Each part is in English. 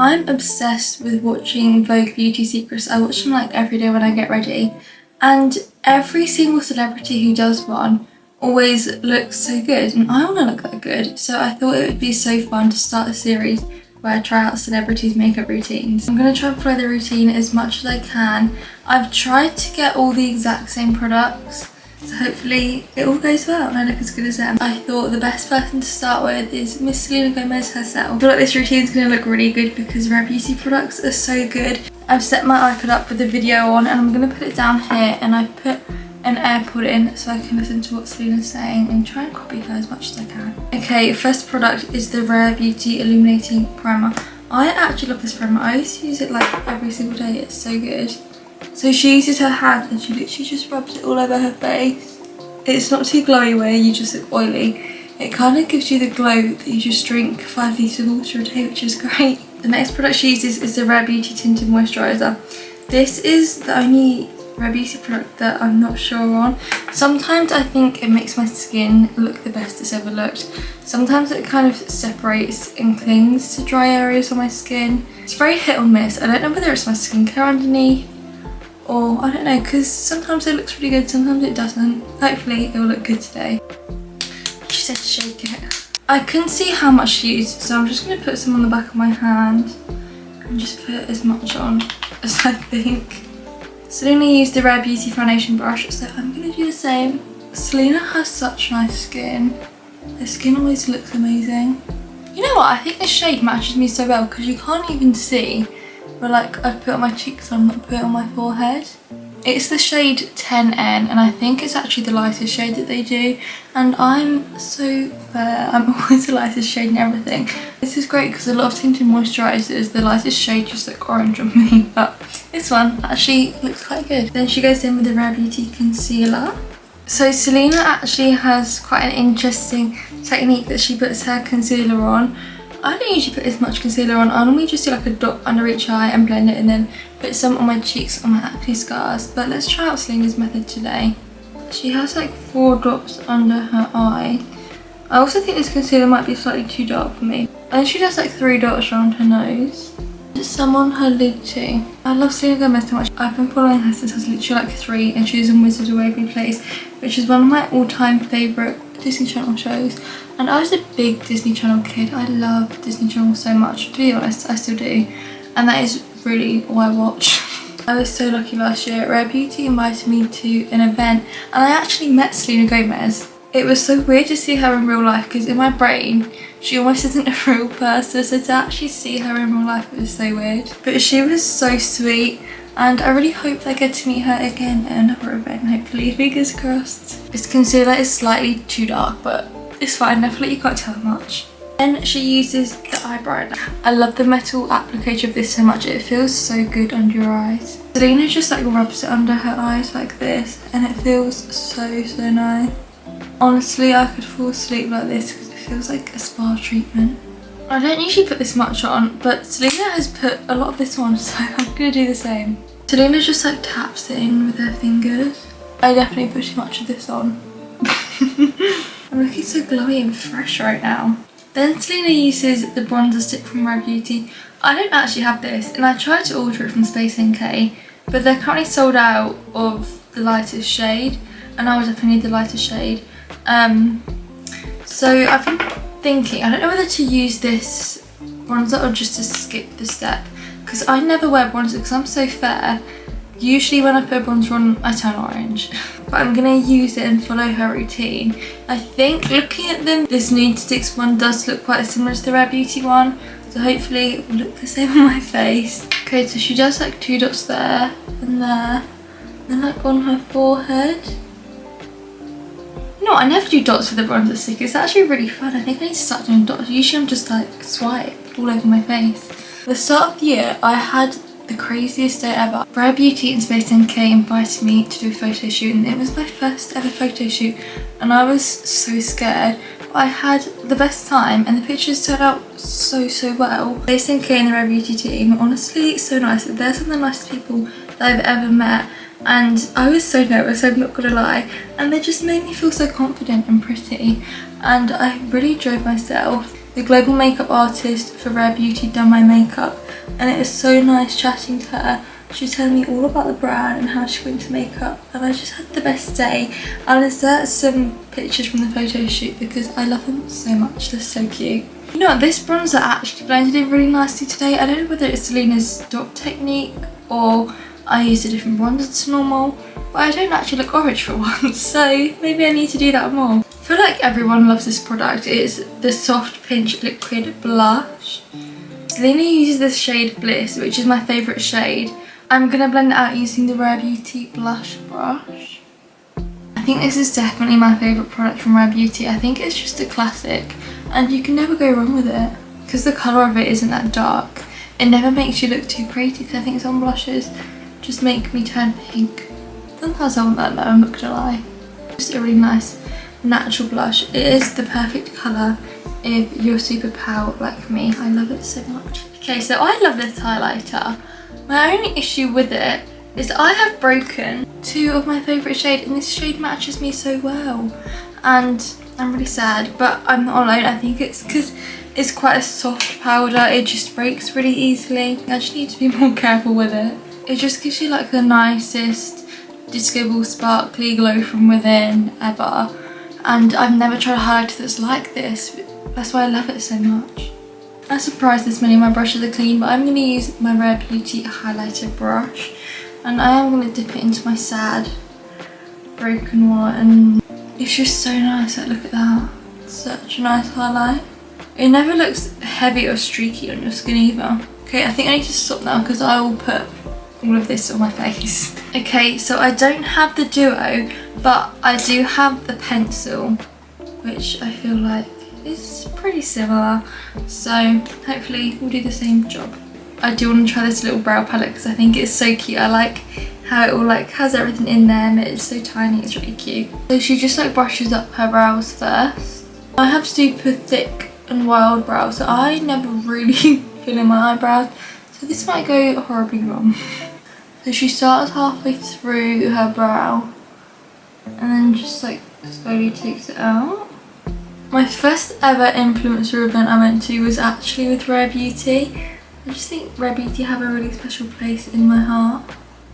I'm obsessed with watching Vogue Beauty Secrets. I watch them like every day when I get ready, and every single celebrity who does one always looks so good, and I want to look that good. So I thought it would be so fun to start a series where I try out celebrities' makeup routines. I'm going to try and follow the routine as much as I can. I've tried to get all the exact same products, so hopefully it all goes well and I look as good as them. I thought the best person to start with is Miss Selena Gomez herself. I feel like this routine is going to look really good because Rare Beauty products are so good. I've set my iPad up with the video on and I'm going to put it down here, and I've put an AirPod in so I can listen to what Selena's saying and try and copy her as much as I can. Okay, first product is the Rare Beauty Illuminating Primer. I actually love this primer. I used to use it like every single day. It's so good. So she uses her hand and she literally just rubs it all over her face. It's not too glowy where you just look oily. It kind of gives you the glow that you just drink 5 litres of water a day, which is great. The next product she uses is the Rare Beauty Tinted Moisturiser. This is the only Rare Beauty product that I'm not sure on. Sometimes I think it makes my skin look the best it's ever looked. Sometimes it kind of separates and clings to dry areas on my skin. It's very hit or miss. I don't know whether it's my skincare underneath or I don't know, because sometimes it looks really good, sometimes it doesn't. Hopefully it will look good today. She said to shake it. I couldn't see how much she used, so I'm just going to put some on the back of my hand and just put as much on as I think. Selena used the Rare Beauty foundation brush, so I'm going to do the same. Selena has such nice skin. Her skin always looks amazing. You know what, I think this shade matches me so well because you can't even see, but like I've put it on my cheeks and I'm not put it on my forehead. It's the shade 10N and I think it's actually the lightest shade that they do, and I'm so fair. I'm always the lightest shade in everything. This is great because a lot of tinted moisturisers, the lightest shade just look orange on me, but this one actually looks quite good. Then she goes in with the Rare Beauty concealer. So Selena actually has quite an interesting technique that she puts her concealer on. I don't usually put as much concealer on. I normally just do like a dot under each eye and blend it and then put some on my cheeks on my acne scars. But let's try out Selena's method today. She has like 4 drops under her eye. I also think this concealer might be slightly too dark for me. And she does like 3 dots around her nose. Some on her lid too. I love Selena Gomez so much. I've been following her since I was literally like 3 and she was in Wizards of Waverly Place, which is one of my all-time favourite Disney Channel shows. And I was a big Disney Channel kid. I love Disney Channel so much. To be honest, I still do. And that is really all I watch. I was so lucky last year. Rare Beauty invited me to an event and I actually met Selena Gomez. It was so weird to see her in real life because in my brain, she almost isn't a real person. So to actually see her in real life, it was so weird. But she was so sweet. And I really hope I get to meet her again at another event, hopefully, fingers crossed. This concealer is slightly too dark, but it's fine, I feel like you can't tell much. Then she uses the eyebrow. I love the metal applicator of this so much, it feels so good under your eyes. Selena just like rubs it under her eyes like this, and it feels so nice. Honestly, I could fall asleep like this because it feels like a spa treatment. I don't usually put this much on, but Selena has put a lot of this on, so I'm gonna do the same. Selena just like taps it in with her fingers. I definitely put too much of this on. I'm looking so glowy and fresh right now. Then Selena uses the bronzer stick from Rare Beauty. I don't actually have this, and I tried to order it from Space NK, but they're currently sold out of the lightest shade, and I would definitely need the lightest shade. So I've been thinking, I don't know whether to use this bronzer or just to skip the step, because I never wear bronzer because I'm so fair. Usually when I put a bronzer on, I turn orange. But I'm going to use it and follow her routine. I think looking at them, this Nude Sticks one does look quite similar to the Rare Beauty one. So hopefully it will look the same on my face. Okay, so she does like 2 dots there and there. And then like on her forehead. No, I never do dots with the bronzer stick. It's actually really fun. I think I need to start doing dots. Usually I'm just like swipe all over my face. At the start of the year, I had the craziest day ever. Rare Beauty and Space NK invited me to do a photo shoot, and it was my first ever photo shoot and I was so scared. But I had the best time and the pictures turned out so well. Space NK and the Rare Beauty team, honestly so nice. They're some of the nicest people that I've ever met, and I was so nervous, I'm not gonna lie, and they just made me feel so confident and pretty, and I really enjoyed myself. The global makeup artist for Rare Beauty done my makeup, and it was so nice chatting to her. She was telling me all about the brand and how she went to makeup, and I just had the best day. I'll insert some pictures from the photo shoot because I love them so much, they're so cute. You know what, this bronzer actually blended in really nicely today. I don't know whether it's Selena's dot technique or I used a different bronzer to normal, but I don't actually look orange for once, so maybe I need to do that more. I feel like everyone loves this product. It's the Soft Pinch Liquid Blush. Selena uses this shade Bliss, which is my favourite shade. I'm going to blend it out using the Rare Beauty blush brush. I think this is definitely my favourite product from Rare Beauty. I think it's just a classic and you can never go wrong with it. Because the colour of it isn't that dark, it never makes you look too pretty, because I think some blushes just make me turn pink. Sometimes I want that though, I'm not going to lie. Just a really nice natural blush. It is the perfect colour if you're super pale like me. I love it so much. Okay, so I love this highlighter. My only issue with it is I have broken two of my favourite shades, and this shade matches me so well. And I'm really sad, but I'm not alone. I think it's because it's quite a soft powder. It just breaks really easily. I just need to be more careful with it. It just gives you like the nicest disco ball sparkly glow from within ever. And I've never tried a highlighter that's like this. That's why I love it so much. I'm surprised this many of my brushes are clean, but I'm going to use my Rare Beauty highlighter brush. And I am going to dip it into my sad broken one. And it's just so nice. Like, look at that. Such a nice highlight. It never looks heavy or streaky on your skin either. Okay, I think I need to stop now because I will put all of this on my face. Okay, so I don't have the duo, but I do have the pencil, which I feel like is pretty similar. So hopefully we'll do the same job. I do want to try this little brow palette because I think it's so cute. I like how it all like has everything in there and it's so tiny, it's really cute. So she just like brushes up her brows first. I have super thick and wild brows, so I never really fill in my eyebrows. So this might go horribly wrong. So she starts halfway through her brow and then just like slowly takes it out. My first ever influencer event I went to was actually with Rare Beauty. I just think Rare Beauty have a really special place in my heart.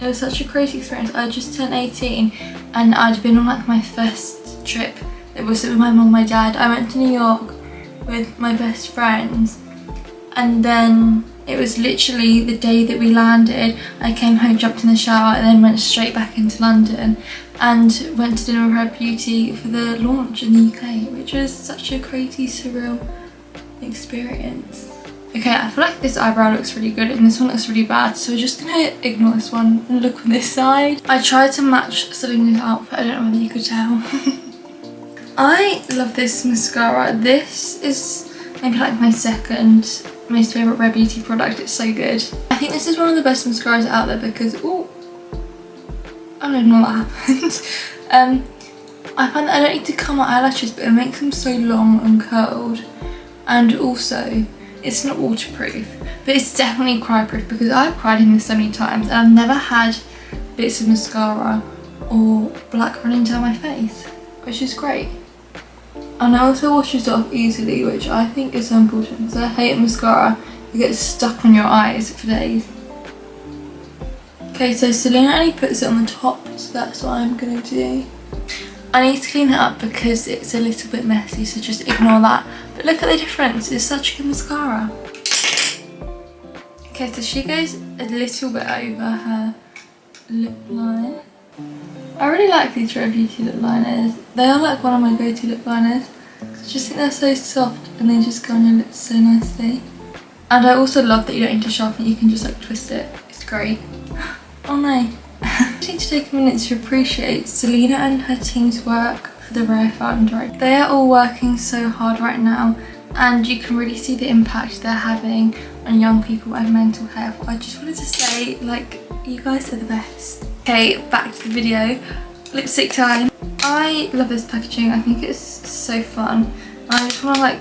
It was such a crazy experience. I just turned 18 and I'd been on like my first trip. It was with my mum and my dad. I went to New York with my best friends, and then it was literally the day that we landed. I came home, jumped in the shower and then went straight back into London and went to dinner with Rare Beauty for the launch in the UK, which was such a crazy, surreal experience. Okay, I feel like this eyebrow looks really good and this one looks really bad, so we're just gonna ignore this one and look on this side. I tried to match Selena's outfit, I don't know whether you could tell. I love this mascara. This is maybe like my second most favourite Rare Beauty product. It's so good. I think this is one of the best mascaras out there because, oh, I don't know what happened. I find that I don't need to curl my eyelashes, but it makes them so long and curled. And also, it's not waterproof, but it's definitely cry-proof because I've cried in this so many times and I've never had bits of mascara or black running down my face, which is great. And it also washes off easily, which I think is so important because I hate mascara. It gets stuck on your eyes for days. Okay, so Selena only puts it on the top, so that's what I'm going to do. I need to clean it up because it's a little bit messy, so just ignore that. But look at the difference, it's such a good mascara. Okay, so she goes a little bit over her lip line. I really like these Rare Beauty lip liners. They are like one of my go-to lip liners. I just think they're so soft and they just go on your lips so nicely. And I also love that you don't need to sharpen it, you can just like twist it. It's great. Oh no. I just need to take a minute to appreciate Selena and her team's work for the Rare Fund, right? They are all working so hard right now and you can really see the impact they're having on young people and mental health. I just wanted to say, like, you guys are the best. Okay, back to the video. Lipstick time. I love this packaging. I think it's so fun. I just want to like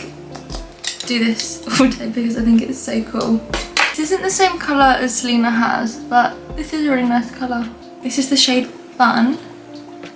do this all day because I think it's so cool. This isn't the same colour as Selena has, but this is a really nice colour. This is the shade Fun.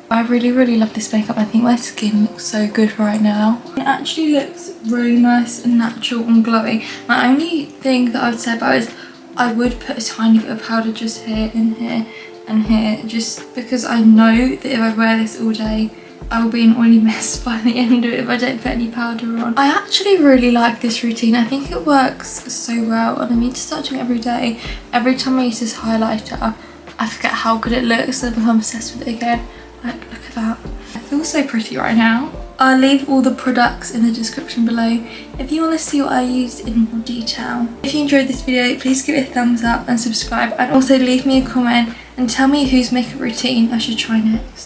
I really love this makeup. I think my skin looks so good right now. It actually looks really nice and natural and glowy. My only thing that I would say about it is I would put a tiny bit of powder just here, in here and here, just because I know that if I wear this all day, I will be an oily mess by the end of it if I don't put any powder on. I actually really like this routine. I think it works so well and I need to start doing it every day. Every time I use this highlighter, I forget how good it looks and I become obsessed with it again. Like, look at that. I feel so pretty right now. I'll leave all the products in the description below if you want to see what I used in more detail. If you enjoyed this video, please give it a thumbs up and subscribe, and also leave me a comment and tell me whose makeup routine I should try next.